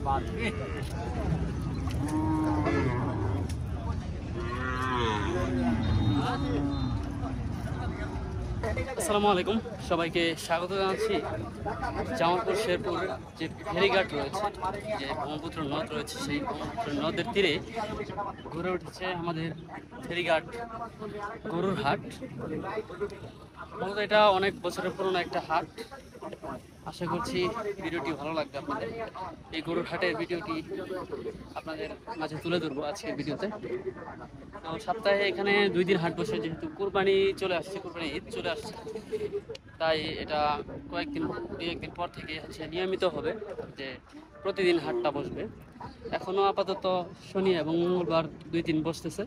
আসসালামু আলাইকুম, সবাইকে স্বাগত জানাচ্ছি। জামালপুর শেরপুর যে ফেরিঘাট রয়েছে, যে ব্রহ্মপুত্র নদ রয়েছে, সেই ব্রহ্মপুত্র নদের তীরে গড়ে উঠেছে আমাদের ফেরিঘাট গরুর হাট। মূলত এটা অনেক বছরের পুরনো একটা হাট। আশা করছি ভিডিওটি ভালো লাগবে আপনাদের। এই গরুর হাটের ভিডিওটি আপনাদের মাঝে তুলে ধরবো আজকের ভিডিওতে। তো সপ্তাহে এখানে 2 দিন হাট বসে, যেহেতু কুরবানি চলে আসছে, কুরবানি ঈদ চলে আসছে, তাই এটা দুই একদিন পর থেকে হচ্ছে নিয়মিত হবে, যে প্রতিদিন হাটটা বসবে। এখনও আপাতত শনি এবং মঙ্গলবার 2 দিন বসতেছে।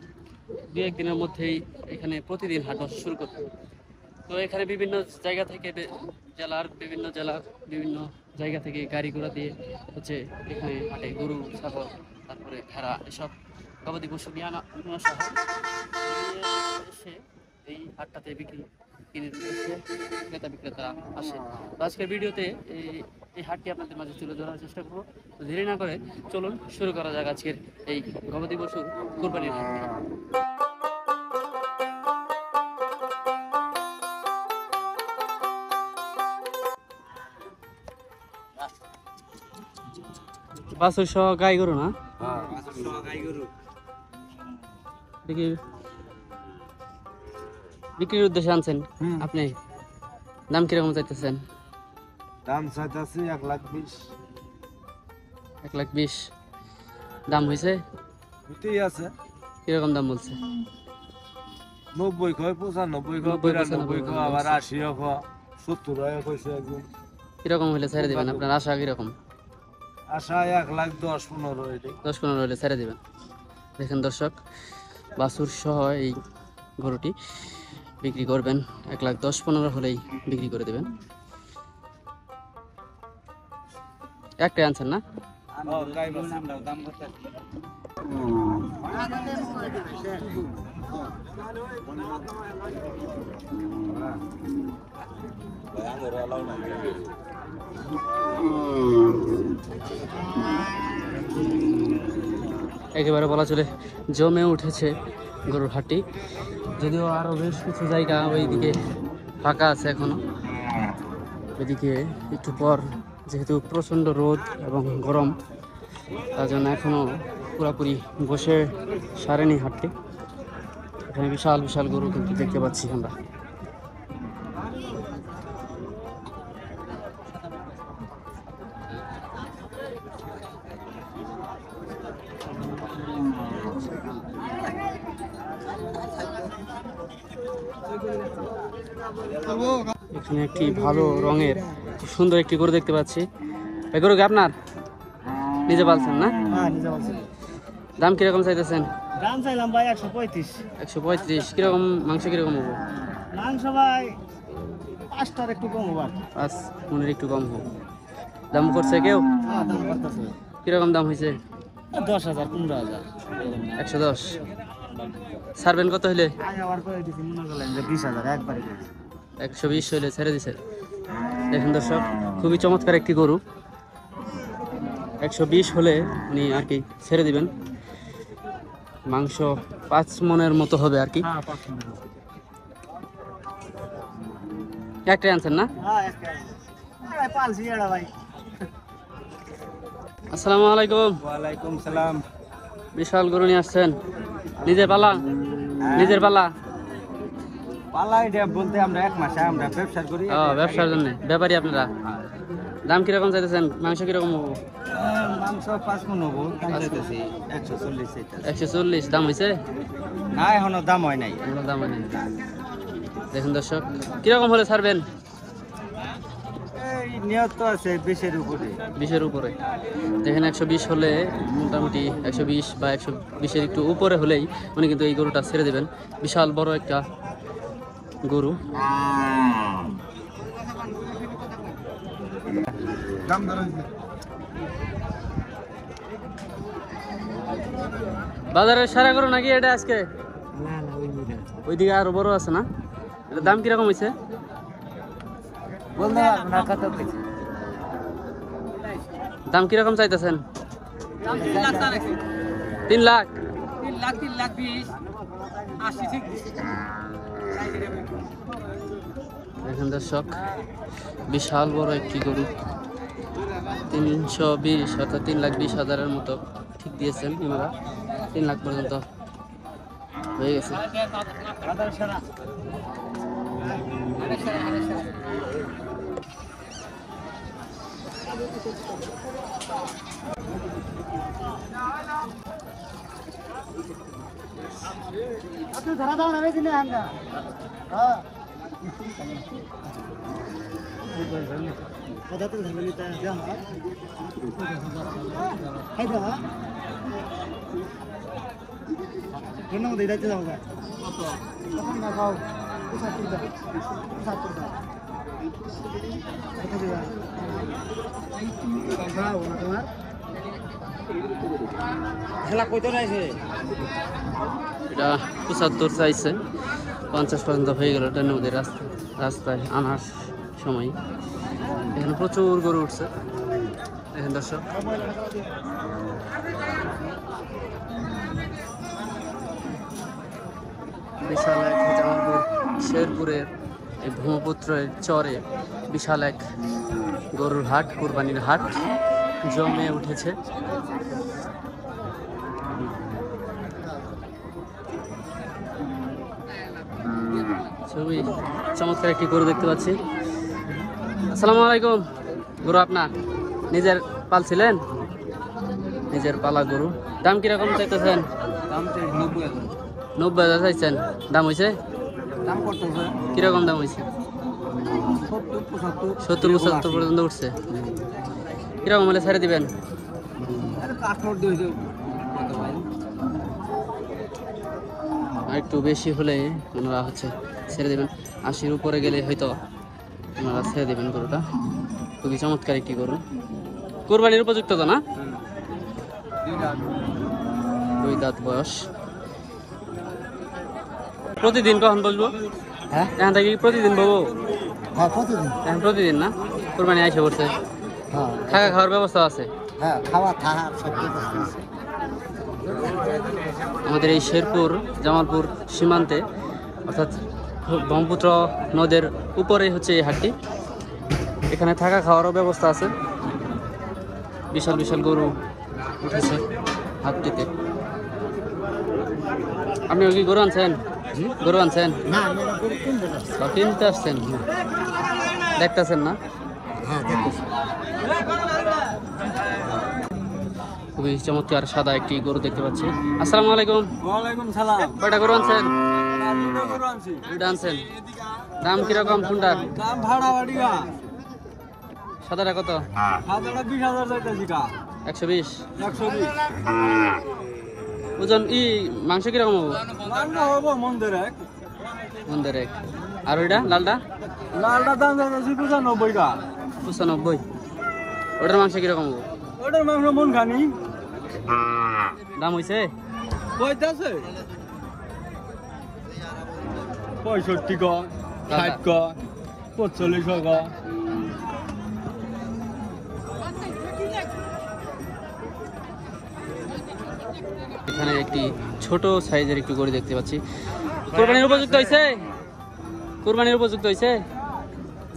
2-1 দিনের মধ্যেই এখানে প্রতিদিন হাট বসা শুরু করবে। তো এখানে বিভিন্ন জায়গা থেকে জেলার বিভিন্ন জায়গা থেকে গাড়ি ঘোড়া দিয়ে হচ্ছে এখানে হাটে গরু, ছাগল, তারপরে ভেড়া, এসব গবাদি পশু নিয়ে আসা হয়। এসে এই হাটটাতে কিনে দিতেছে ক্রেতা বিক্রেতারা আসে। তো আজকের ভিডিওতে এই হাটটি আপনাদের মাঝে তুলে ধরার চেষ্টা করবো। তো দেরি না করে চলুন শুরু করা যাক আজকের এই গবাদি পশুর কুরবানির হাট। বাছুর সহ গাই গরু না? দেখি বিক্রির উদ্দেশ্যে আনছেন আপনি? দাম কিরকম চাইতেছেন? দাম চাইতেছি 1,20,000। 1,20,000 দাম হয়েছে? হতেই আছে। কিরকম দাম বলছে? 90 কয়, 95 কয়, 95 কয়, আবার 80 কয়, 70 কইছে একজন। কিরকম হলে ছেড়ে দিবেন? আপনার আশা কিরকম? আশা 1,10,15 এটাই। 10-15 হলে ছেড়ে দিবেন। দেখেন দর্শক, বাছুর সহ এই গরুটি বিক্রি করবেন 1,10,15 হলেই বিক্রি করে দেবেন। একটাই আনছেন না? একেবারে বলা চলে জমে উঠেছে গরুর হাটটি, যদিও আরো বেশ কিছু জায়গা ওইদিকে ফাঁকা আছে এখনো। ওইদিকে একটু পর, যেহেতু প্রচণ্ড রোদ এবং গরম, তার জন্য এখনো পুরোপুরি বসে সারেনি হাটটি। এখানে বিশাল বিশাল গরু কিন্তু দেখতে পাচ্ছি আমরা। এখানে একটি ভালো রঙের খুব সুন্দর একটি গরু দেখতে পাচ্ছি। এই গরু কি আপনার? নিজে পালছেন না? হ্যাঁ, নিজে পালছি। দাম কিরকম চাইতেছেন? দাম চাইলাম ভাই 135। 135। কিরকম মাংস কিরকম হবো? মাংস ভাই 5টার একটু কম হবে। 5 মনের একটু কম হোক। দাম করছে কেউ? হ্যাঁ, দাম করতেছে। কিরকম দাম হয়েছে? 10,000, 15,000। 110। ছাড়বেন কত হইলে? আগে আবার করে দিছি, মনে করলেন যে 20,000 একবারে করে। 120 হইলে ছেড়ে দিছে। দেখেন দর্শক, খুবই চমৎকার একটি গরু। 120 হলে উনি আর কি ছেড়ে দিবেন। মাংস 5 মনের মতো হবে আর কি। হ্যাঁ, 5 মণ। একটাই আনছেন না? হ্যাঁ, একবারে। আরে পালছি এড়া ভাই। আসসালামু আলাইকুম। ওয়ালাইকুম সালাম। বিশাল গরু নিয়ে আসছেন, নিজের পালা? নিজের পালা? পালা এটা বলতে আমরা 1 মাসে আমরা ব্যবসা করি। ব্যবসার জন্য ব্যাপারী আপনারা? দাম কিরকম চাইতেছেন? মাংস কিরকম হবো? মাংস 5 মণ হবো। দাম চাইতেছি 140 চাইতেছি। 140 দাম হয়েছে? না, এখনো দাম হয় নাই। এখনো দাম হয় নাই। দেখেন দর্শক, কিরকম হলে ছাড়বেন? এই নিয়ত তো আছে 20-এর উপরে। 20-এর উপরে। দেখেন 120 হলে, মোটামুটি 120 বা 120-এর একটু উপরে হলেই উনি কিন্তু এই গরুটা ছেড়ে দেবেন। বিশাল বড় একটা গরু। বাজারের সারা গরু নাকি এটা আজকে? না না, ওইদিকে আরো বড় আছে না? এটার দাম কিরকম হয়েছে? বলতে পারবো না কত কইছে। দাম কিরকম চাইতেছেন? 3 লাখ 3 লাখ 80 ঠিক দেখেন দর্শক, বিশাল বড় একটি গরু, 320 অর্থাৎ 3,20,000-এর মতো ঠিক দিয়েছেন এনারা। 3 লাখ পর্যন্ত হয়ে গেছে। আপনি ধরা দাও না বেশি না আমরা হ্যাঁ কথা তো ধরে নিতে যা হাই দা কেন মধ্যে যাইতে যাও না কত না খাও 75 দাও 75 দাও কত দিবা যাও না তোমার খেলা কইতো নাইছে এটা 75 চাইছে, 50 পর্যন্ত হয়ে গেল। এটা নদীর রাস্তায় আনার সময় এখানে প্রচুর গরু উঠছে। দেখেন দর্শক, বিশাল এক জামালপুর শেরপুরের এই ব্রহ্মপুত্রের চরে বিশাল এক গরুর হাট, কুরবানির হাট জমে উঠেছে। ছবি চমৎকার একটি গরু দেখতে পাচ্ছি। আসসালামু আলাইকুম। গরু আপনার নিজের পালছিলেন? নিজের পালা গরু। দাম কিরকম চাইতেছেন? দাম তো 90,000। 90,000 চাইছেন। দাম হয়েছে? দাম করতেছে কিরকম দাম হয়েছে? 70-75 পর্যন্ত উঠছে। কিরকম হলে ছেড়ে দিবেন? আর একটু বেশি হলে ওনারা ছেড়ে দেবেন। 80-র উপরে গেলে হয়তো ওনারা ছেড়ে দেবেন গরুটা। খুবই চমৎকার একটি গরু, কোরবানির উপযুক্ত তো না? 2 দাঁত বয়স। প্রতিদিন কখন বসবো? হ্যাঁ এখান থেকে প্রতিদিন বলবো? হ্যাঁ প্রতিদিন এখন প্রতিদিন না, কোরবানি আইসে পড়ছে। হ্যাঁ থাকা খাওয়ার ব্যবস্থা আছে? হ্যাঁ খাওয়া থাকা সব কিছু আছে আমাদের এই শেরপুর জামালপুর সীমান্তে, অর্থাৎ ব্রহ্মপুত্র নদের উপরেই হচ্ছে এই হাটটি। এখানে থাকা খাওয়ারও ব্যবস্থা আছে। বিশাল বিশাল গরু উঠেছে হাটটিতে। আপনি কি গরু আনছেন? গরু আনছেন? না আমি গরু কিনতে যাচ্ছি বা কিনতে আসছেন? দেখতেছেন না? হ্যাঁ দেখতেছি খুবই চমৎকার সাদা একটি গরু দেখতে পাচ্ছি। আসসালামু আলাইকুম। ওয়ালাইকুম সালাম। কয়টা গরু আনছেন? দুটো গরু আনছি। দুইটা আনছেন। দাম কিরকম কোনটার? দাম ভাড়া বাড়িয়া সাদাটা কত? সাদাটা 20,000 চাইতেছি কা 120। 120 ওজন মাংস কিরকম হবো? লালটা হবো মন্দির এক। মন্দের এক। আর ওইটা লালটা? লালটা দাম চাইতেছি 95 কা। 95। ওটার মাংস কিরকম হবো? ওটার মাংস মন খানি দাম হয়েছে? কইতাছে 65 কা, 60 কা, 45 কা। এখানে একটি ছোট সাইজের একটু গরু দেখতে পাচ্ছি। কোরবানির উপযুক্ত হয়েছে? কোরবানির উপযুক্ত হয়েছে?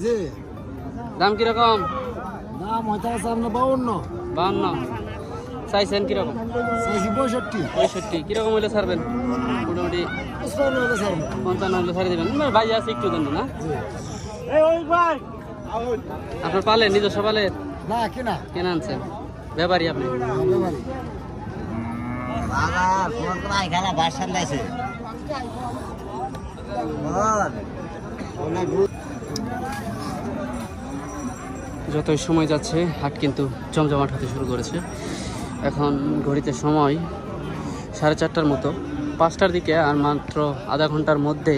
জি দাম কিরকম? দাম হইতাছে আপনার 52 52। চাইছেন কিরকম? চাইছি 65 65। কিরকম হইলে ছাড়বেন? মোটামুটি 55 হলে স্যার 55 হলে ছাড়ে দেবেন। ভাই আছে একটু দেন না? এই ওই ভাই আপনার পালের নিজস্ব পালের? না কিনা কেনা আনছেন? ব্যাপারী আপনি? বাবা কোন কোন এখানে বাসা লাইছে যতই সময় যাচ্ছে হাট কিন্তু জমজমাট হতে শুরু করেছে। এখন ঘড়িতে সময় 4:30টার মতো। 5টার দিকে আর মাত্র আধা ঘন্টার মধ্যে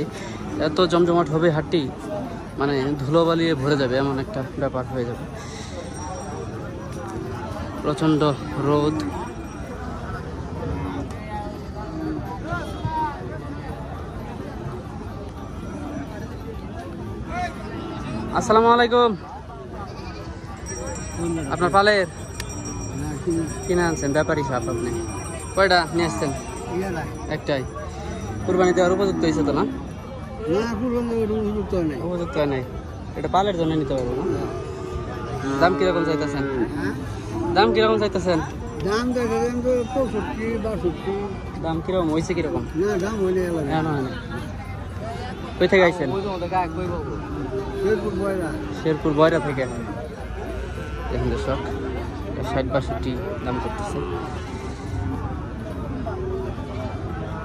এত জমজমাট হবে হাটটি, মানে ধুলোবালিয়ে ভরে যাবে, এমন একটা ব্যাপার হয়ে যাবে। প্রচণ্ড রোদ। আসসালামু আলাইকুম। আপনার পালের কিনে আনছেন ব্যাপারী সাপ আপনি কয়টা নিয়ে আসছেন একটাই কুরবানি দেওয়ার উপযুক্ত হয়েছে তো না উপযুক্ত হয় নাই এটা পালের জন্য নিতে পারবো না দাম কিরকম চাইতেছেন দাম কিরকম চাইতেছেন দাম দেখেন তো 65-62 দাম কিরকম হয়েছে কিরকম না দাম হইলে না না কই থেকে আইছেন শেরপুর বয়রা থেকে দেখুন দর্শক 60-62 দাম করতেছে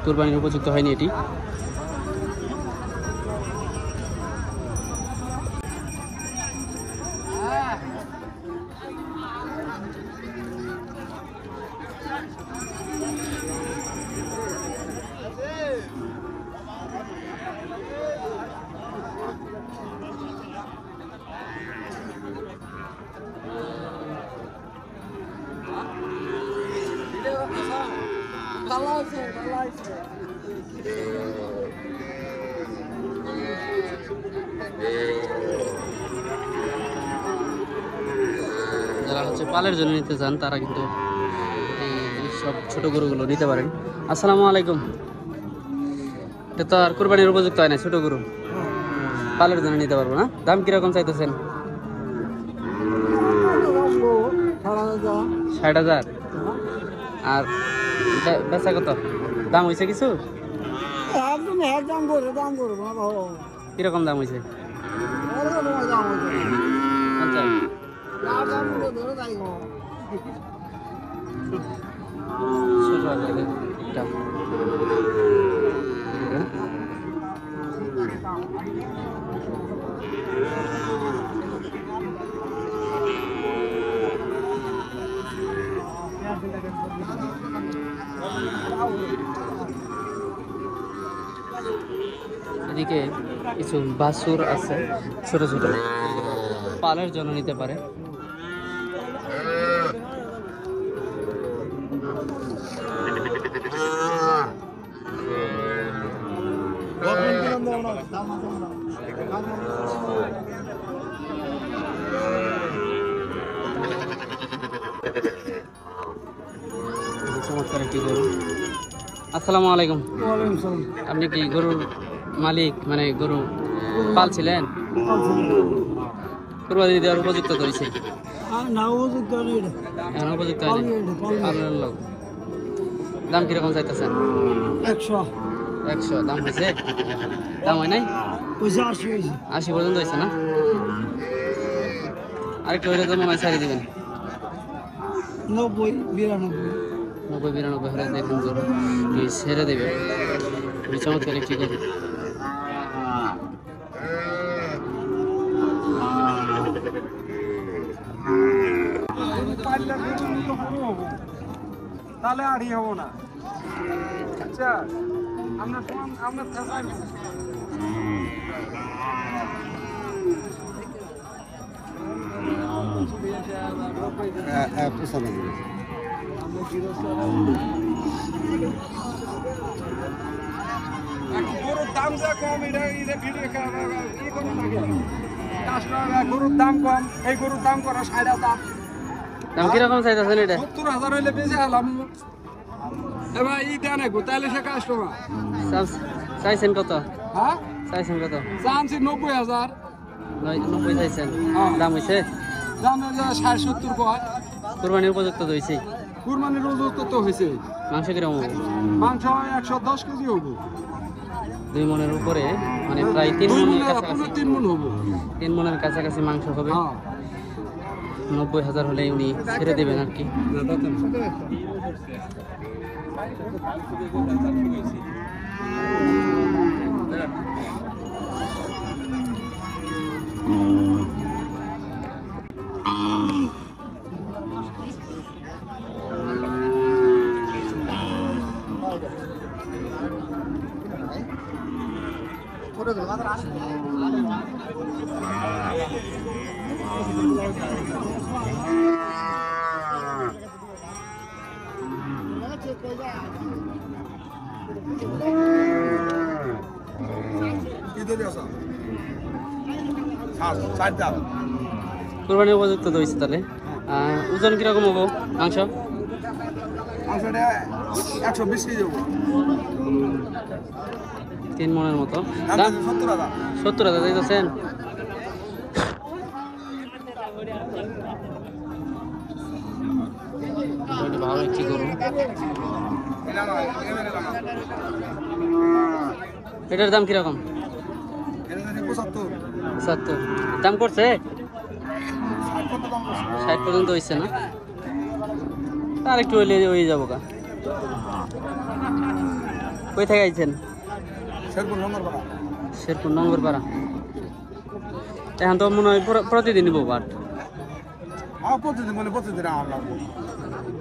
কুরবানির উপযুক্ত হয়নি এটি যারা হচ্ছে পালের জন্য নিতে চান তারা কিন্তু এই সব ছোট গরুগুলো নিতে পারেন। আসসালামু আলাইকুম। এটা তো আর কুরবানির উপযুক্ত হয় না, ছোট গরু পালের জন্য নিতে পারবো না। দাম কিরকম চাইতেছেন? 60,000। আর বেচা কত? দাম হয়েছে কিছু? কিরকম দাম হয়েছে? আচ্ছা এদিকে কিছু বাছুর আছে ছোট ছোট, পালের জন্য নিতে পারে। চমৎকার একটি গরু। আসসালামু আলাইকুম। আপনি কি গরুর মালিক, মানে গরু পালছিলেন? কুরবানি দেওয়ার উপযুক্ত ধরেছে? এখন উপযুক্ত হয়নি। পালনের লোক। দাম কিরকম চাইতেছেন? 100। দাম হয়েছে? দাম হয় নাই? 80 পর্যন্ত হয়েছে না? আরেকটু হইলে তো মনে হয় ছাড়িয়ে দেবেন। 90-92 হলে দেখুন গরু ছেড়ে দেবে। চমৎকার একটি গরু। তাহলে আড়ি হবো না। আচ্ছা আমরা গরুর দাম যা কম, গরুর দাম কম, এই গরুর দাম করা 60,000। দাম কিরকম চাইতেছেন এটা? 70,000 হইলে বেঁচে আলাম। এবার ই দেন তাহলে সে কাস্টমার চাইছেন কত? হ্যাঁ চাইছেন কত? চান্সি 90,000। 90 চাইছেন? দাম হয়েছে? দাম 60-70 কয়। কুরবানির উপযুক্ত তো হয়েছে? কুরবানির উপযুক্ত তো হয়েছে। মাংস কিরকম হবে? মাংস 110 কেজি হবো। 2 মনের উপরে, মানে প্রায় 3 মনের কাছাকাছি। 3 মন হবো। 3 মনের কাছাকাছি মাংস হবে। 90,000 হলে উনি ছেড়ে দেবেন আর কি। কুরবানির উপযুক্ত তো হয়েছে তাহলে। ওজন কিরকম হবো মাংস? মাংসটা 120 কেজি হবো। 3 মনের মতো। দাম দাম 70,000। 70,000 দিতেছেন। ভালো একটি গরু। এটার দাম কিরকম? 70 দাম করছে? 60 পর্যন্ত হয়েছে না? আর একটু হইলে হয়ে যাবো গা। কই থেকে আইছেন? শেরপুর নঙ্গরপাড়া। এখন তো মনে হয় প্রতিদিন নিবো বাট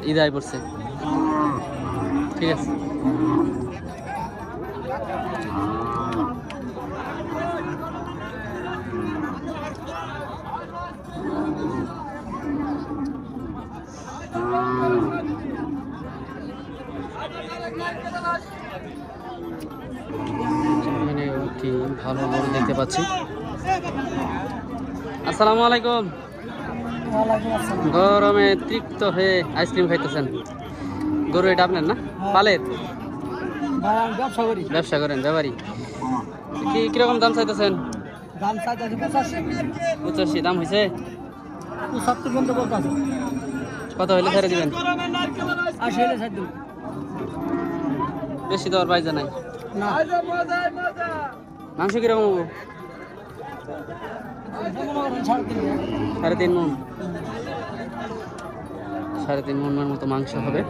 ঈদ আই পড়ছে। ঠিক আছে। এখানে একটি ভালো গরু দেখতে পাচ্ছি। আসসালামু আলাইকুম। গরমে তৃপ্ত হয়ে আইসক্রিম খাইতেছেন। গরু এটা আপনার না? পালের? ব্যবসা করেন ব্যাপারী। কিরকম দাম চাইতেছেন? দাম চাইতেছে 85 দাম হয়েছে? 75 পর্যন্ত বলতেছে। কত হইলে ছেড়ে দিবেন? 80 হলে ছাড় দেব। বেশি দেওয়ার বাইজা নাই না। মাংস কিরকম হবো? 3.5 মন। 3.5 মনের মতো মাংস হবে।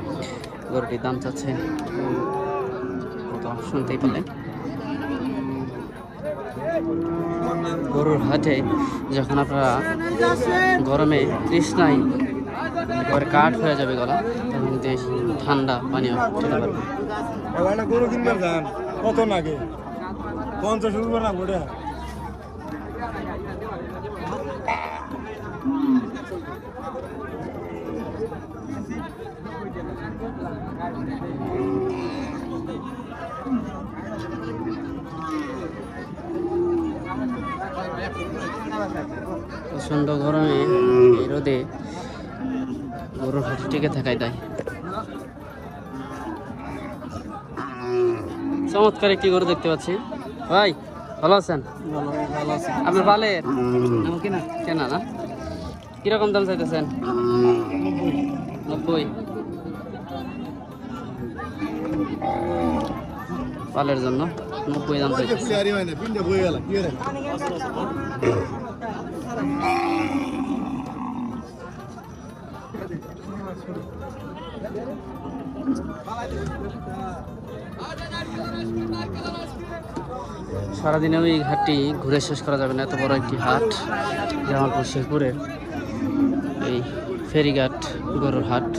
গরুটির দাম চাচ্ছে কত শুনতেই পারলেন। গরুর হাটে যখন আপনারা গরমে তৃষ্ণায় পরে কাঠ হয়ে যাবে গলা, তখন দেশ ঠান্ডা পানীয় খেতে পারবে। গরু কিনবার যান কত লাগে? 50 রুপি না গোড়া। প্রচন্ড গরমে এই রোদে গরুর হাতে টিকে থাকাই দেয়। চমৎকার একটি গরু দেখতে পাচ্ছি। ভাই ভালো আছেন? আপনার পালের? কেনা না? কিরকম দাম চাইতেছেন? 90 পালের জন্য 90 দাম চাইতেছে। সারাদিনে ওই ঘাটটি ঘুরে শেষ করা যাবে না, এত বড় একটি হাট জামালপুর শেরপুরের এই ফেরিঘাট গরুর হাট।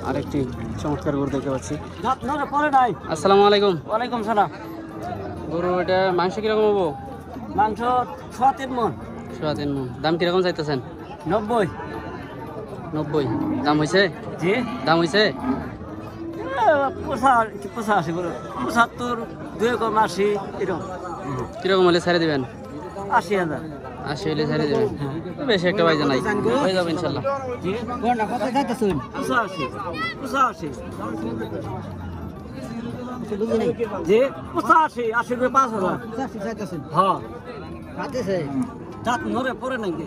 আরেকটি চমৎকার গরু দেখতে পাচ্ছি। আসসালামু আলাইকুম। ওয়ালাইকুম সালাম। গরু এটা মাংস কিরকম হবো? মাংস 3 মন। 3.5 মন। দাম কিরকম চাইতেছেন? 90। 90 দাম হয়েছে? জি। দাম হয়েছে? 85 করে 75 2 কম 80 এরকম। কিরকম হলে ছেড়ে দিবেন? 80,000। 80 হলে ছেড়ে দেবেন। বেশি একটা বাইজা নাই, হয়ে যাবে ইনশাল্লাহ। জি। কোনটা কত যাইতেছেন? 85। 85। জি 85 80 করে 5,000। 85 যাইতেছেন? হ্যাঁ। কাটেছে। দাঁত নরে পড়ে নাকি?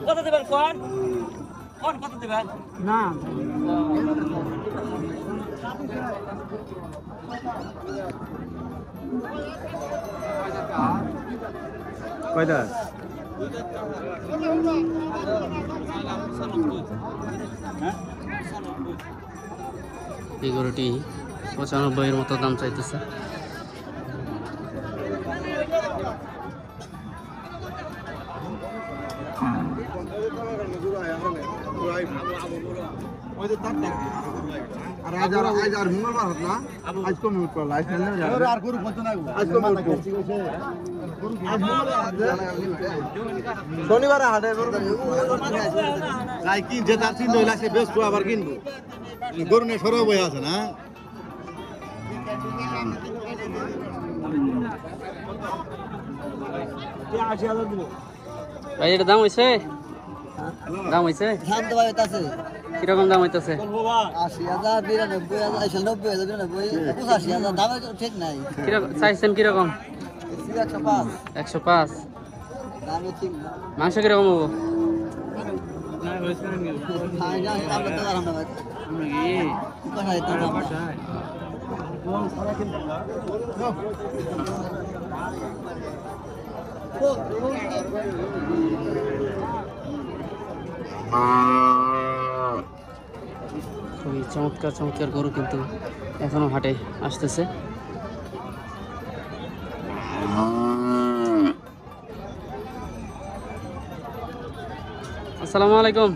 কত দেবেন কোন? কোন কত দেবেন? না। কয়টা? এই গরুটি 95 এর মতো দাম চাইতেছে। ওই যে তার আর আজ আর মঙ্গলবার হত না আজ কোন মিট পড়লা আজ না যাবে আর গরু পছন্দ না আজ কোন মিট পড়ছে আজ শনিবারে হাটে গরু যাই কি যে তার চিন্তা হইলা সে বেশ আবার কিনবো গরু নে সরব হয়ে আছে না ভাই এটা দাম হইছে? দাম হইছে? দাম তো ভাই আছে কিরকম দাম হইতেছে? ৮০,০০০ ৯২,০০০ ৯০,০০০ ৮৫,০০০ দামে তো ঠিক নাই কিরকম চাইছেন? কিরকম? ১০৫ 105। দামে ঠিক না মাংস কিরকম হবো? খাই না আমরা তো আর আমরা ভাই কোথায় তো দাম খুবই চমৎকার চমৎকার গরু কিন্তু এখনো হাটে আসতেছে। আসসালামু আলাইকুম,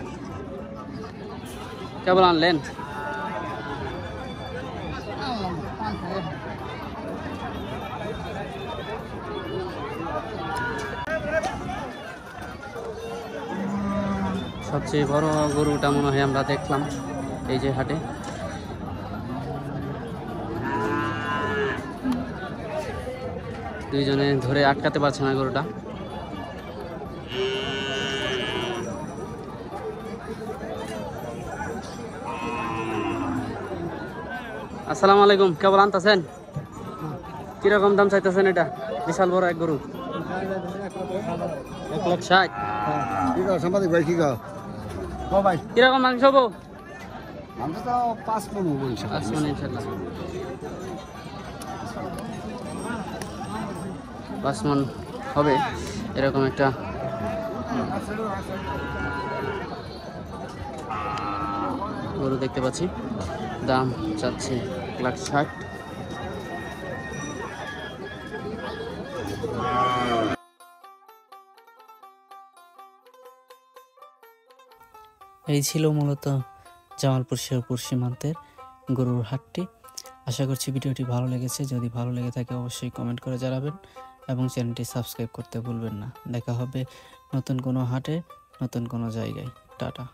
কেবল আনলেন? সবচেয়ে বড় গরুটা মনে হয় আমরা দেখলাম এই যে হাটে। দুইজনে ধরে আটকাতে পারছে না গরুটা। আসসালামু আলাইকুম, কেবল আনতেছেন? কিরকম দাম চাইতেছেন? এটা বিশাল বড় এক গরু, 1,60,000। কি কও সাংবাদিক ভাই কি কও ও ভাই কিরকম মাংস হবো? আমরা তো ৫ মণ হবো ইনশাআল্লাহ। আসমান ইনশাল্লাহ 5 মণ হবে এরকম একটা গরু দেখতে পাচ্ছি। দাম চাচ্ছে 1,60,000। এই ছিল মূলত জামালপুর শেরপুর সীমান্তের গরুর হাটটি। আশা করছি ভিডিওটি ভালো লেগেছে। যদি ভালো লেগে থাকে অবশ্যই কমেন্ট করে জানাবেন এবং চ্যানেলটি সাবস্ক্রাইব করতে ভুলবেন না। দেখা হবে নতুন কোনো হাটে, নতুন কোনো জায়গায়। টাটা।